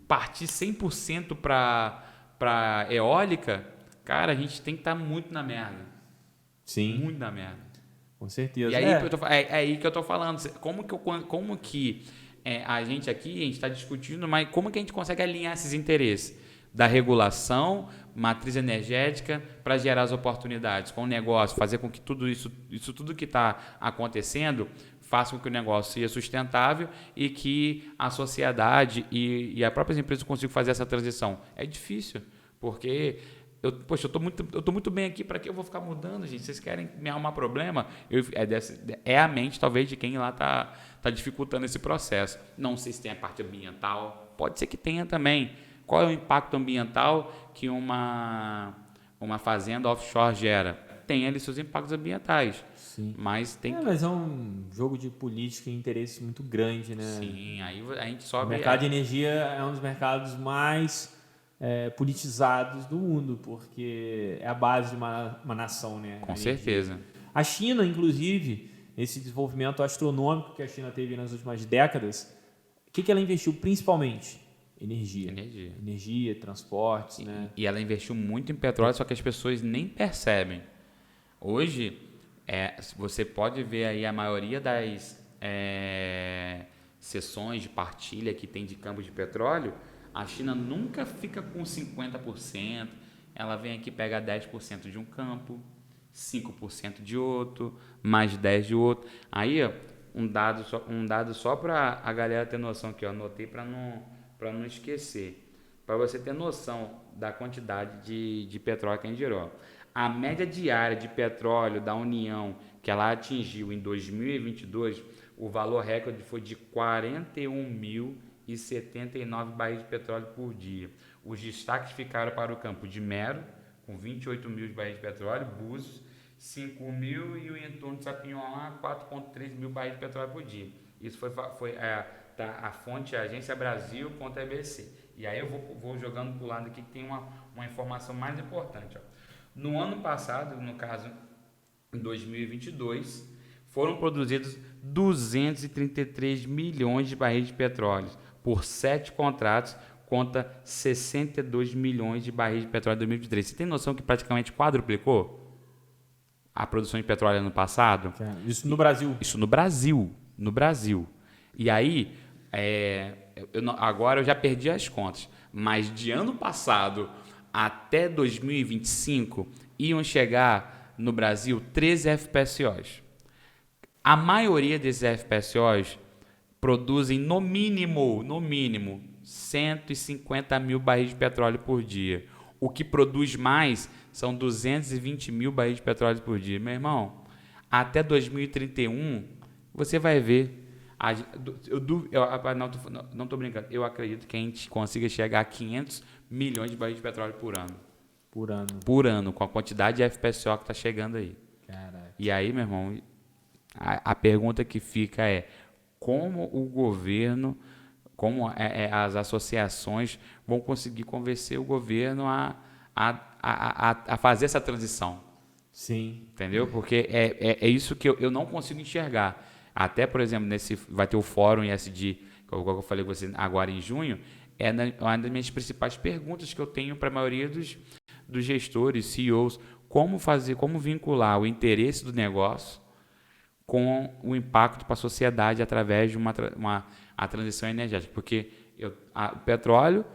partir 100% pra eólica, cara, a gente tem que estar muito na merda. Sim. Muito na merda. Com certeza. E aí, é aí que eu tô falando. Como que a gente aqui, a gente está discutindo, mas como que a gente consegue alinhar esses interesses? Da regulação, matriz energética, para gerar as oportunidades com o negócio, fazer com que isso tudo que está acontecendo, faça com que o negócio seja sustentável e que a sociedade e as próprias empresas consigam fazer essa transição. É difícil, porque eu tô muito bem aqui, para que eu vou ficar mudando, gente? Vocês querem me arrumar problema? É a mente, talvez, de quem lá tá dificultando esse processo. Não sei se tem a parte ambiental, pode ser que tenha também. Qual é o impacto ambiental que uma fazenda offshore gera? Tem ali seus impactos ambientais. Sim. Mas mas é um jogo de política e interesse muito grande, né? Sim, aí a gente sobe... O mercado de energia é um dos mercados mais politizados do mundo, porque é a base de uma nação, né? Com certeza. A China, inclusive, esse desenvolvimento astronômico que a China teve nas últimas décadas, o que ela investiu principalmente? Energia, transportes, né? E ela investiu muito em petróleo, só que as pessoas nem percebem. Hoje, você pode ver aí a maioria das sessões de partilha que tem de campos de petróleo, a China nunca fica com 50%, ela vem aqui pegar 10% de um campo, 5% de outro, mais 10% de outro. Aí, ó, um dado só para a galera ter noção que eu anotei para não esquecer, para você ter noção da quantidade de petróleo que a gente gerou. A média diária de petróleo da União que ela atingiu em 2022, o valor recorde foi de 41.079 barris de petróleo por dia. Os destaques ficaram para o campo de Mero, com 28 mil barris de petróleo, Búzios, 5 mil e o entorno de Sapinhoá, 4,3 mil barris de petróleo por dia. Isso foi a fonte Agência Brasil contra a EBC. E aí eu vou jogando para o lado aqui que tem uma informação mais importante. Ó. No ano passado, no caso em 2022, foram produzidos 233 milhões de barris de petróleo por 7 contratos contra 62 milhões de barris de petróleo em 2023. Você tem noção que praticamente quadruplicou a produção de petróleo no passado? Isso no Brasil? Isso no Brasil. No Brasil. E aí, agora eu já perdi as contas, mas de ano passado até 2025 iam chegar no Brasil 13 FPSOs. A maioria desses FPSOs produzem no mínimo 150 mil barris de petróleo por dia. O que produz mais são 220 mil barris de petróleo por dia. Meu irmão, até 2031 você vai ver. Não estou brincando. Eu acredito que a gente consiga chegar a 500 milhões de barris de petróleo por ano. Por ano, com a quantidade de FPSO que está chegando aí. Caraca. E aí, meu irmão, a pergunta que fica é como o governo, como as associações vão conseguir convencer o governo a fazer essa transição. Sim. Entendeu? Porque é isso que eu não consigo enxergar. Até, por exemplo, vai ter o fórum ISD, que eu falei com você agora em junho, uma das minhas principais perguntas que eu tenho para a maioria dos gestores, CEOs, como vincular o interesse do negócio com o impacto para a sociedade através de a transição energética. Porque o petróleo,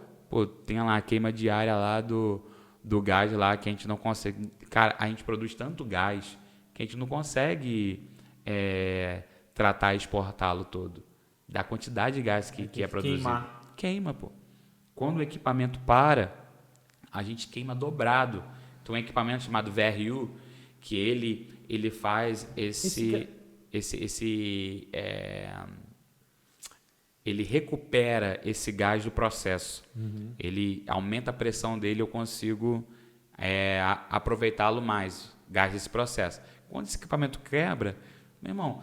tem lá a queima diária lá do gás lá que a gente não consegue... Cara, a gente produz tanto gás que a gente não consegue tratar e exportá-lo todo. Da quantidade de gás que é produzido. Queima, pô. Quando o equipamento para, a gente queima dobrado. Tem um equipamento chamado VRU, que ele faz ele recupera esse gás do processo. Ele aumenta a pressão dele, eu consigo aproveitá-lo mais, gás desse processo. Quando esse equipamento quebra, meu irmão,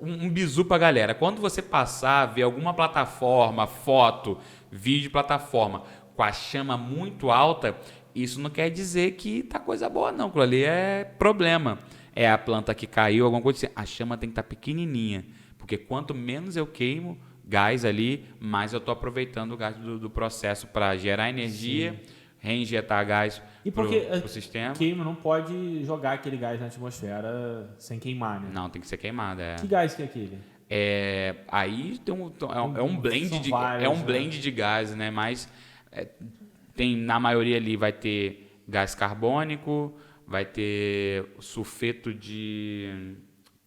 um bizu pra galera. Quando você passar, ver alguma plataforma, foto, vídeo, plataforma com a chama muito alta, isso não quer dizer que tá coisa boa, não. Aquilo ali é problema. É a planta que caiu, alguma coisa assim. A chama tem que estar pequenininha, porque quanto menos eu queimo gás ali, mais eu estou aproveitando o gás do processo para gerar energia, sim, reinjetar gás para o sistema. Queima, não pode jogar aquele gás na atmosfera sem queimar, né? Não, tem que ser queimado. Que gás que é aquele? Aí tem um blend de gás, né? Mas tem, na maioria ali vai ter gás carbônico, vai ter sulfeto de...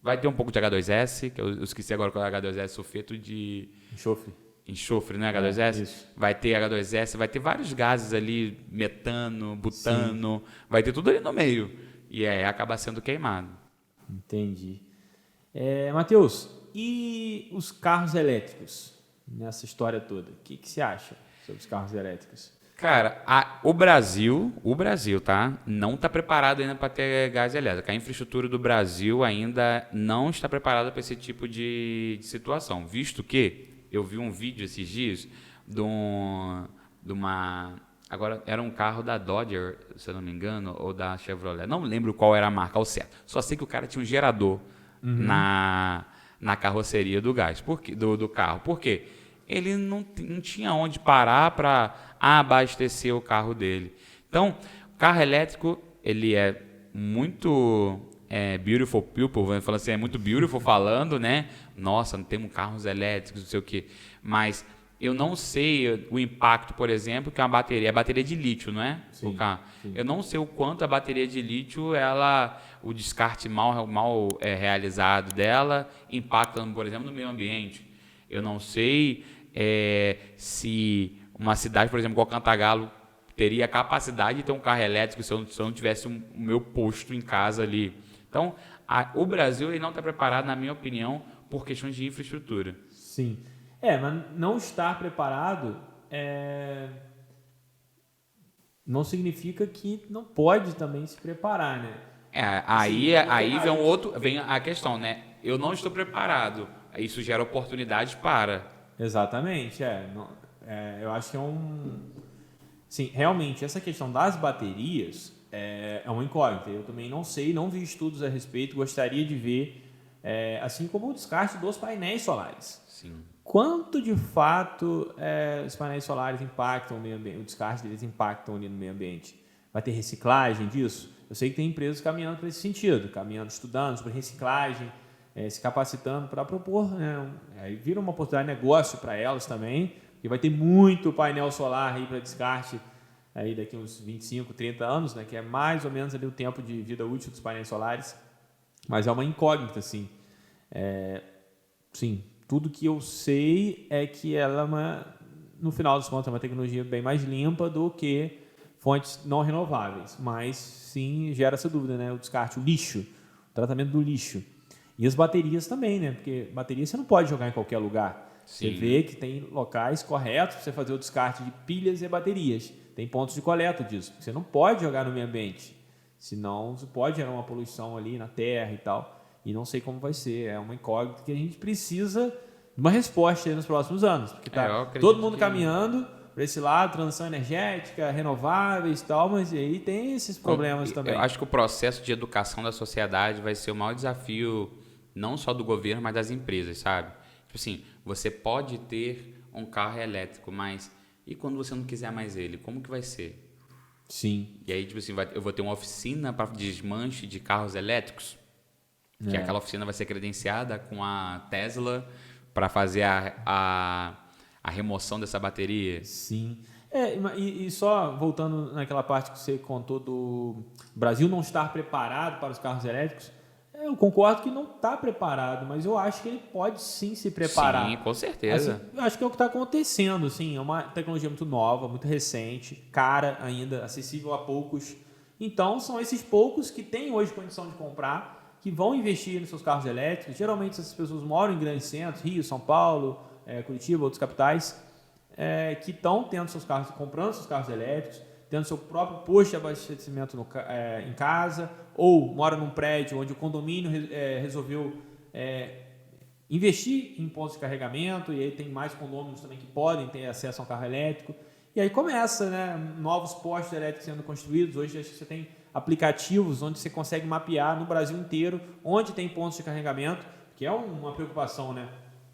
Vai ter um pouco de H2S, que eu esqueci agora qual é o H2S, sulfeto de... Enxofre, né? H2S. Vai ter H2S, vai ter vários gases ali, metano, butano, sim, vai ter tudo ali no meio. E acaba sendo queimado. Entendi. Matheus, e os carros elétricos nessa história toda? O que você acha sobre os carros elétricos? Cara, o Brasil, tá? Não está preparado ainda para ter gás elétrico. A infraestrutura do Brasil ainda não está preparada para esse tipo de situação. Visto que eu vi um vídeo esses dias de uma... Agora, era um carro da Dodge, se eu não me engano, ou da Chevrolet. Não lembro qual era a marca ao certo. Só sei que o cara tinha um gerador na carroceria do carro. Por quê? Ele não tinha onde parar para abastecer o carro dele. Então, o carro elétrico, ele é muito beautiful people, vamos falar assim, é muito beautiful falando, né? Nossa, não temos carros elétricos, não sei o quê. Mas eu não sei o impacto, por exemplo, que a bateria de lítio, não é? Sim, o carro. Sim. Eu não sei o quanto a bateria de lítio, o descarte mal realizado dela impacta, por exemplo, no meio ambiente. Eu não sei se uma cidade, por exemplo, como Cantagalo, teria a capacidade de ter um carro elétrico se eu não tivesse o meu posto em casa ali. Então, o Brasil ele não está preparado, na minha opinião, por questões de infraestrutura. Sim. Mas não estar preparado não significa que não pode também se preparar, né? Aí vem a questão, né? Eu não estou preparado. Isso gera oportunidades para... Exatamente, eu acho que Sim, realmente, essa questão das baterias é uma incógnita. Eu também não sei, não vi estudos a respeito, gostaria de ver, assim como o descarte dos painéis solares. Sim. Quanto, de fato, os painéis solares impactam o meio ambiente, o descarte deles impactam ali no meio ambiente? Vai ter reciclagem disso? Eu sei que tem empresas caminhando para esse sentido, estudando sobre reciclagem, se capacitando para propor, né? Aí vira uma oportunidade de negócio para elas também, e vai ter muito painel solar aí para descarte aí daqui uns 25, 30 anos, né? Que é mais ou menos ali o tempo de vida útil dos painéis solares, mas é uma incógnita, assim. Sim, tudo que eu sei é que ela, no final dos contos, é uma tecnologia bem mais limpa do que fontes não renováveis, mas sim gera essa dúvida, né? O descarte, o lixo, o tratamento do lixo. E as baterias também, né? Porque bateria você não pode jogar em qualquer lugar. Sim. Você vê que tem locais corretos para você fazer o descarte de pilhas e baterias. Tem pontos de coleta disso. Você não pode jogar no meio ambiente. Senão você pode gerar uma poluição ali na terra e tal. E não sei como vai ser. É uma incógnita que a gente precisa de uma resposta aí nos próximos anos. Porque tá todo mundo caminhando para esse lado, transição energética, renováveis e tal, mas aí tem esses problemas também. Eu acho que o processo de educação da sociedade vai ser o maior desafio, não só do governo, mas das empresas, sabe? Tipo assim, você pode ter um carro elétrico, mas e quando você não quiser mais ele? Como que vai ser? Sim. E aí, tipo assim, eu vou ter uma oficina para desmanche de carros elétricos, que aquela oficina vai ser credenciada com a Tesla para fazer a remoção dessa bateria. Sim. E só voltando naquela parte que você contou do Brasil não estar preparado para os carros elétricos, Eu concordo que não está preparado, mas eu acho que ele pode sim se preparar. Sim, com certeza. Assim, eu acho que é o que está acontecendo. Assim, é uma tecnologia muito nova, muito recente, cara ainda, acessível a poucos. Então, são esses poucos que têm hoje condição de comprar, que vão investir nos seus carros elétricos. Geralmente, essas pessoas moram em grandes centros, Rio, São Paulo, Curitiba, outras capitais, que estão tendo seus carros, comprando seus carros elétricos, tendo seu próprio posto de abastecimento em casa, ou mora num prédio onde o condomínio resolveu investir em pontos de carregamento, e aí tem mais condomínios também que podem ter acesso a um carro elétrico. E aí começa, né, novos postos elétricos sendo construídos. Hoje acho que você tem aplicativos onde você consegue mapear no Brasil inteiro onde tem pontos de carregamento, que é uma preocupação, né?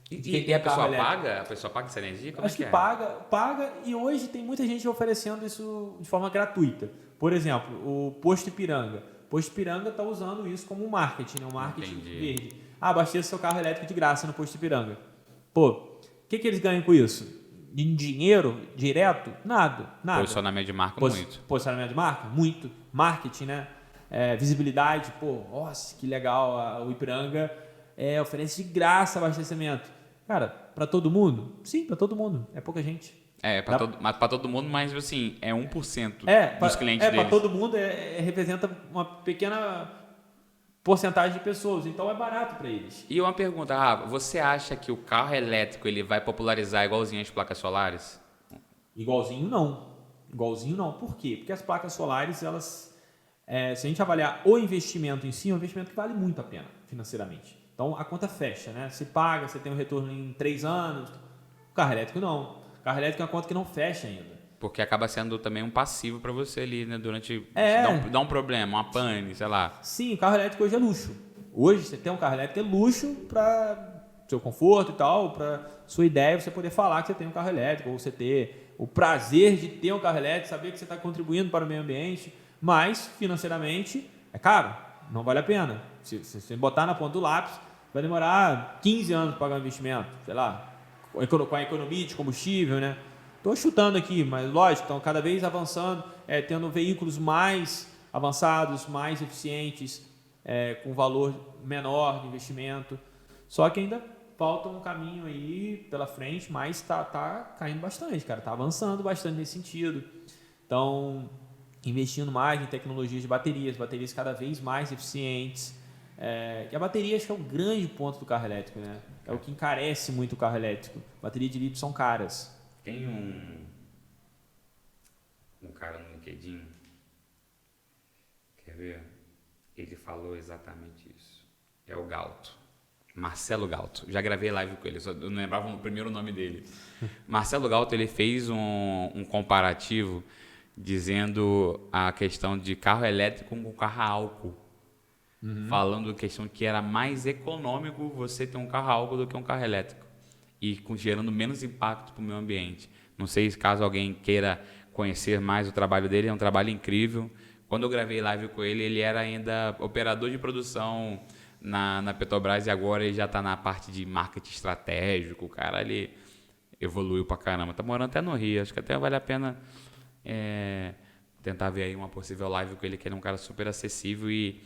E a pessoa paga? A pessoa paga essa energia? Como Acho que paga, e hoje tem muita gente oferecendo isso de forma gratuita. Por exemplo, o Posto Ipiranga. O Posto Ipiranga está usando isso como marketing, né? Um marketing verde. Abasteça seu carro elétrico de graça no Posto Ipiranga. Pô, o que eles ganham com isso? Em dinheiro direto? Nada. Posicionamento de marca, muito. Posicionamento de marca? Muito. Marketing, né? Visibilidade. Pô, nossa, que legal. O Ipiranga oferece de graça abastecimento. Cara, para todo mundo? Sim, para todo mundo. É pouca gente. Para todo mundo, mas assim, é 1% dos clientes deles. Para todo mundo representa uma pequena porcentagem de pessoas, então é barato para eles. E uma pergunta, Rafa, você acha que o carro elétrico ele vai popularizar igualzinho as placas solares? Igualzinho não. Por quê? Porque as placas solares, elas, se a gente avaliar o investimento em si, é um investimento que vale muito a pena financeiramente. Então, a conta fecha, né? Se paga, você tem um retorno em 3 anos. O carro elétrico não. O carro elétrico é uma conta que não fecha ainda. Porque acaba sendo também um passivo para você ali, né? Durante... Dá um problema, uma pane, sei lá. Sim, o carro elétrico hoje é luxo. Hoje, você ter um carro elétrico é luxo para seu conforto e tal, para sua ideia, você poder falar que você tem um carro elétrico, ou você ter o prazer de ter um carro elétrico, saber que você está contribuindo para o meio ambiente, mas, financeiramente, é caro. Não vale a pena. Se você botar na ponta do lápis, vai demorar 15 anos para pagar um investimento, sei lá, com a economia de combustível, né? Estou chutando aqui, mas lógico, estão cada vez avançando, tendo veículos mais avançados, mais eficientes, com valor menor de investimento. Só que ainda falta um caminho aí pela frente, mas tá caindo bastante, cara. Está avançando bastante nesse sentido. Então, investindo mais em tecnologias de baterias cada vez mais eficientes. E a bateria acho que é o grande ponto do carro elétrico, né? É o que encarece muito o carro elétrico. Bateria de lítio são caras. Tem um cara no LinkedIn, quer ver? Ele falou exatamente isso. É o Galto. Marcelo Galto. Já gravei live com ele, só eu não lembrava o primeiro nome dele. Marcelo Galto, ele fez um comparativo dizendo a questão de carro elétrico com carro a álcool. Falando da questão que era mais econômico você ter um carro a álcool do que um carro elétrico. E gerando menos impacto para o meio ambiente. Não sei se caso alguém queira conhecer mais o trabalho dele, é um trabalho incrível. Quando eu gravei live com ele, ele era ainda operador de produção na Petrobras e agora ele já está na parte de marketing estratégico. O cara, ele evoluiu pra caramba. Tá morando até no Rio, acho que até vale a pena tentar ver aí uma possível live com ele, que ele é um cara super acessível e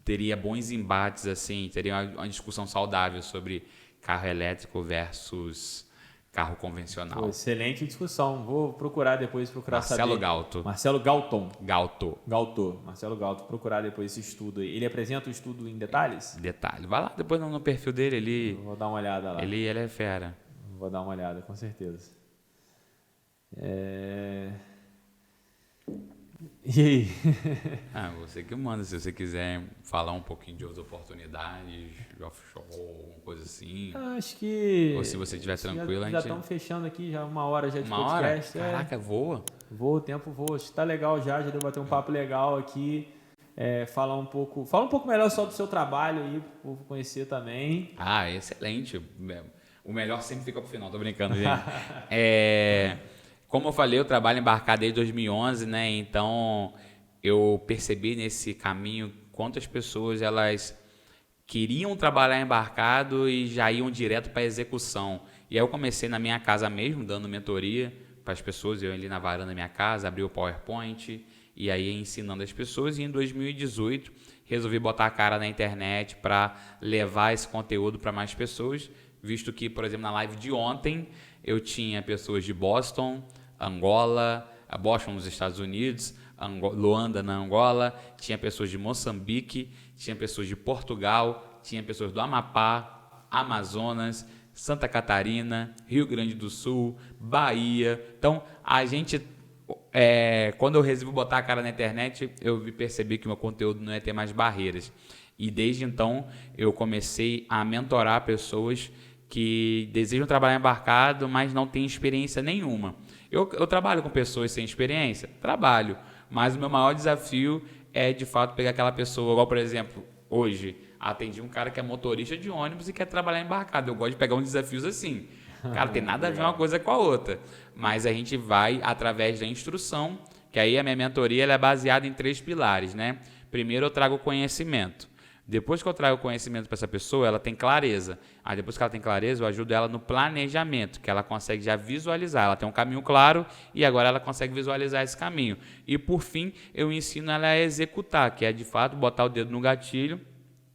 teria bons embates, assim, teria uma discussão saudável sobre carro elétrico versus carro convencional. Pô, excelente discussão. Vou procurar depois, Marcelo saber. Galto. Marcelo Galton. Galto. Marcelo Galto. Procurar depois esse estudo aí. Ele apresenta o estudo em detalhes? Detalhe. Vai lá depois no perfil dele. Vou dar uma olhada lá. Ele é fera. Vou dar uma olhada, com certeza. E aí? Você que manda, se você quiser falar um pouquinho de outras oportunidades, de offshore, alguma coisa assim. Acho que... Ou se você estiver tranquilo, a gente... Já estamos fechando aqui, já 1 hora já de podcast. podcast. Caraca, voa. Voa, o tempo voa. Acho que tá legal já deu bater um papo legal aqui. Fala um pouco melhor só do seu trabalho aí, para o povo conhecer também. Excelente. O melhor sempre fica pro final, tô brincando, gente. Como eu falei, eu trabalho embarcado desde 2011, né? Então, eu percebi nesse caminho quantas pessoas elas queriam trabalhar embarcado e já iam direto para a execução. E aí eu comecei na minha casa mesmo, dando mentoria para as pessoas. Eu ali na varanda da minha casa, abri o PowerPoint e aí ensinando as pessoas. E em 2018 resolvi botar a cara na internet para levar esse conteúdo para mais pessoas, visto que, por exemplo, na live de ontem eu tinha pessoas de Boston, Angola, Boston nos Estados Unidos, Luanda na Angola, tinha pessoas de Moçambique, tinha pessoas de Portugal, tinha pessoas do Amapá, Amazonas, Santa Catarina, Rio Grande do Sul, Bahia. Então, a gente, quando eu resolvi botar a cara na internet, eu percebi que o meu conteúdo não ia ter mais barreiras. E desde então, eu comecei a mentorar pessoas que desejam trabalhar embarcado, mas não têm experiência nenhuma. Eu trabalho com pessoas sem experiência? Trabalho. Mas o meu maior desafio é, de fato, pegar aquela pessoa, igual, por exemplo, hoje, atendi um cara que é motorista de ônibus e quer trabalhar embarcado. Eu gosto de pegar uns desafios assim. Cara, tem nada a ver uma coisa com a outra. Mas a gente vai através da instrução, que aí a minha mentoria ela é baseada em 3 pilares, né? Primeiro, eu trago conhecimento. Depois que eu trago conhecimento para essa pessoa, ela tem clareza. Aí depois que ela tem clareza, eu ajudo ela no planejamento, que ela consegue já visualizar. Ela tem um caminho claro e agora ela consegue visualizar esse caminho. E por fim, eu ensino ela a executar, que é de fato botar o dedo no gatilho,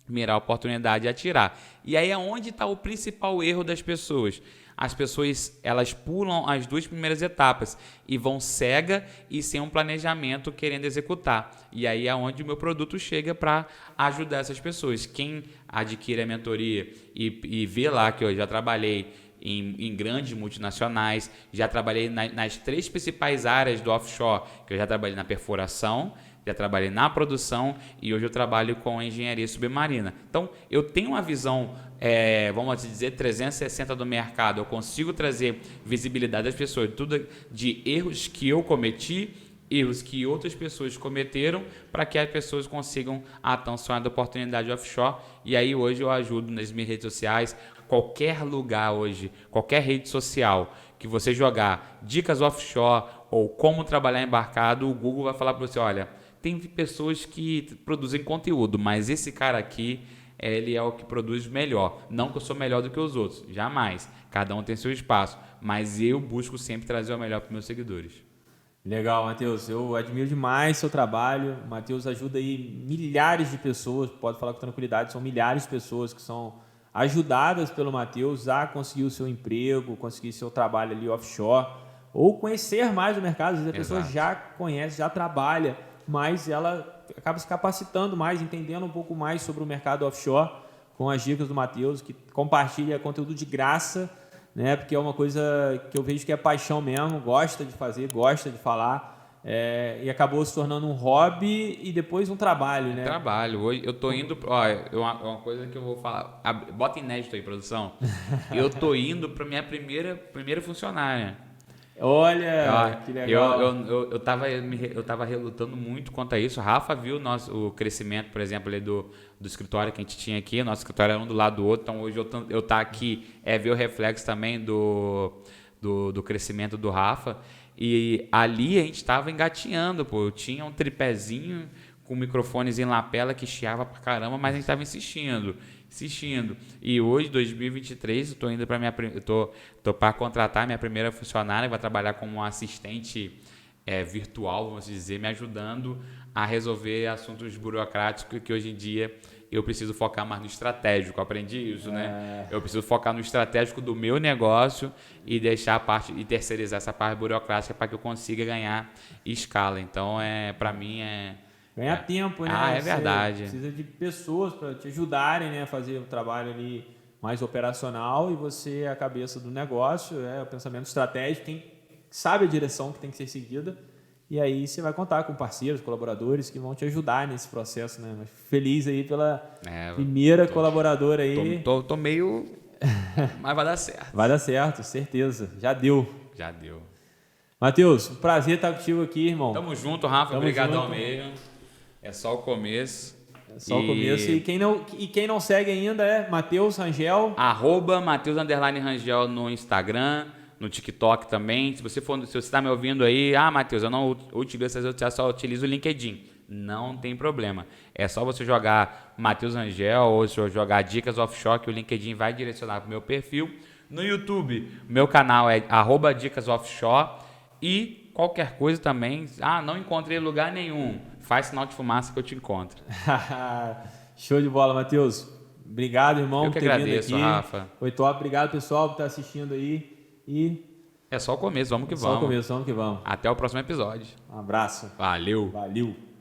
mirar a oportunidade e atirar. E aí é onde está o principal erro das pessoas. As pessoas elas pulam as 2 primeiras etapas e vão cega e sem um planejamento querendo executar. E aí é onde o meu produto chega para ajudar essas pessoas. Quem adquire a mentoria e vê lá que eu já trabalhei em grandes multinacionais, já trabalhei nas 3 principais áreas do offshore, que eu já trabalhei na perfuração, já trabalhei na produção e hoje eu trabalho com engenharia submarina. Então, eu tenho uma visão, vamos dizer, 360 do mercado. Eu consigo trazer visibilidade às pessoas, tudo de erros que eu cometi, erros que outras pessoas cometeram, para que as pessoas consigam a tão sonhada oportunidade offshore. E aí hoje eu ajudo nas minhas redes sociais, qualquer lugar hoje, qualquer rede social que você jogar dicas offshore ou como trabalhar embarcado, o Google vai falar para você, olha, tem pessoas que produzem conteúdo, mas esse cara aqui, ele é o que produz melhor. Não que eu sou melhor do que os outros, jamais. Cada um tem seu espaço, mas eu busco sempre trazer o melhor para os meus seguidores. Legal, Matheus. Eu admiro demais seu trabalho. O Matheus ajuda aí milhares de pessoas, pode falar com tranquilidade, são milhares de pessoas que são ajudadas pelo Matheus a conseguir o seu emprego, conseguir seu trabalho ali offshore, ou conhecer mais o mercado. Às vezes a pessoa já conhece, já trabalha, mas ela acaba se capacitando mais, entendendo um pouco mais sobre o mercado offshore com as dicas do Matheus, que compartilha conteúdo de graça, né? Porque é uma coisa que eu vejo que é paixão mesmo, gosta de fazer, gosta de falar, e acabou se tornando um hobby e depois um trabalho, né? Trabalho. Hoje eu tô indo, uma coisa que eu vou falar, bota inédito aí, produção. Eu tô indo para minha primeira funcionária. Olha, que legal. Eu tava relutando muito quanto a isso. O Rafa viu o crescimento, por exemplo, ali do escritório que a gente tinha aqui. Nosso escritório era um do lado do outro. Então, hoje eu tá aqui, ver o reflexo também do crescimento do Rafa. E ali a gente estava engatinhando, pô. Eu tinha um tripézinho com microfones em lapela que chiava pra caramba, mas a gente estava insistindo. E hoje, 2023, eu estou indo para tô para contratar minha primeira funcionária, que vai trabalhar como um assistente virtual, vamos dizer, me ajudando a resolver assuntos burocráticos que hoje em dia eu preciso focar mais no estratégico. Eu aprendi isso, né? Eu preciso focar no estratégico do meu negócio e deixar e terceirizar essa parte burocrática para que eu consiga ganhar escala. Então, para mim ganhar tempo, né? É verdade. Você precisa de pessoas para te ajudarem, né, a fazer o trabalho ali mais operacional, e você é a cabeça do negócio, o pensamento estratégico, quem sabe a direção que tem que ser seguida, e aí você vai contar com parceiros, colaboradores que vão te ajudar nesse processo, né? Mas feliz aí pela primeira colaboradora aí. Tô meio... Mas vai dar certo. Vai dar certo, certeza. Já deu. Matheus, um prazer estar contigo aqui, irmão. Tamo junto, Rafa. Obrigadão mesmo. É só o começo. E quem não segue ainda é Matheus Rangel. @Matheus_Rangel no Instagram, no TikTok também. Se você está me ouvindo aí, Matheus, eu não utilizo essas redes sociais, só utilizo o LinkedIn. Não tem problema. É só você jogar Matheus Rangel ou se eu jogar Dicas Offshore, que o LinkedIn vai direcionar para o meu perfil. No YouTube, meu canal é @Dicas Offshore. E qualquer coisa também, não encontrei lugar nenhum, faz sinal de fumaça que eu te encontro. Show de bola, Matheus. Obrigado, irmão, Eu que por ter agradeço, vindo aqui. Rafa. Foi top. Obrigado, pessoal, por estar assistindo aí. E É só o começo, vamos que só vamos. o começo, vamos que vamos. Até o próximo episódio. Um abraço. Valeu. Valeu.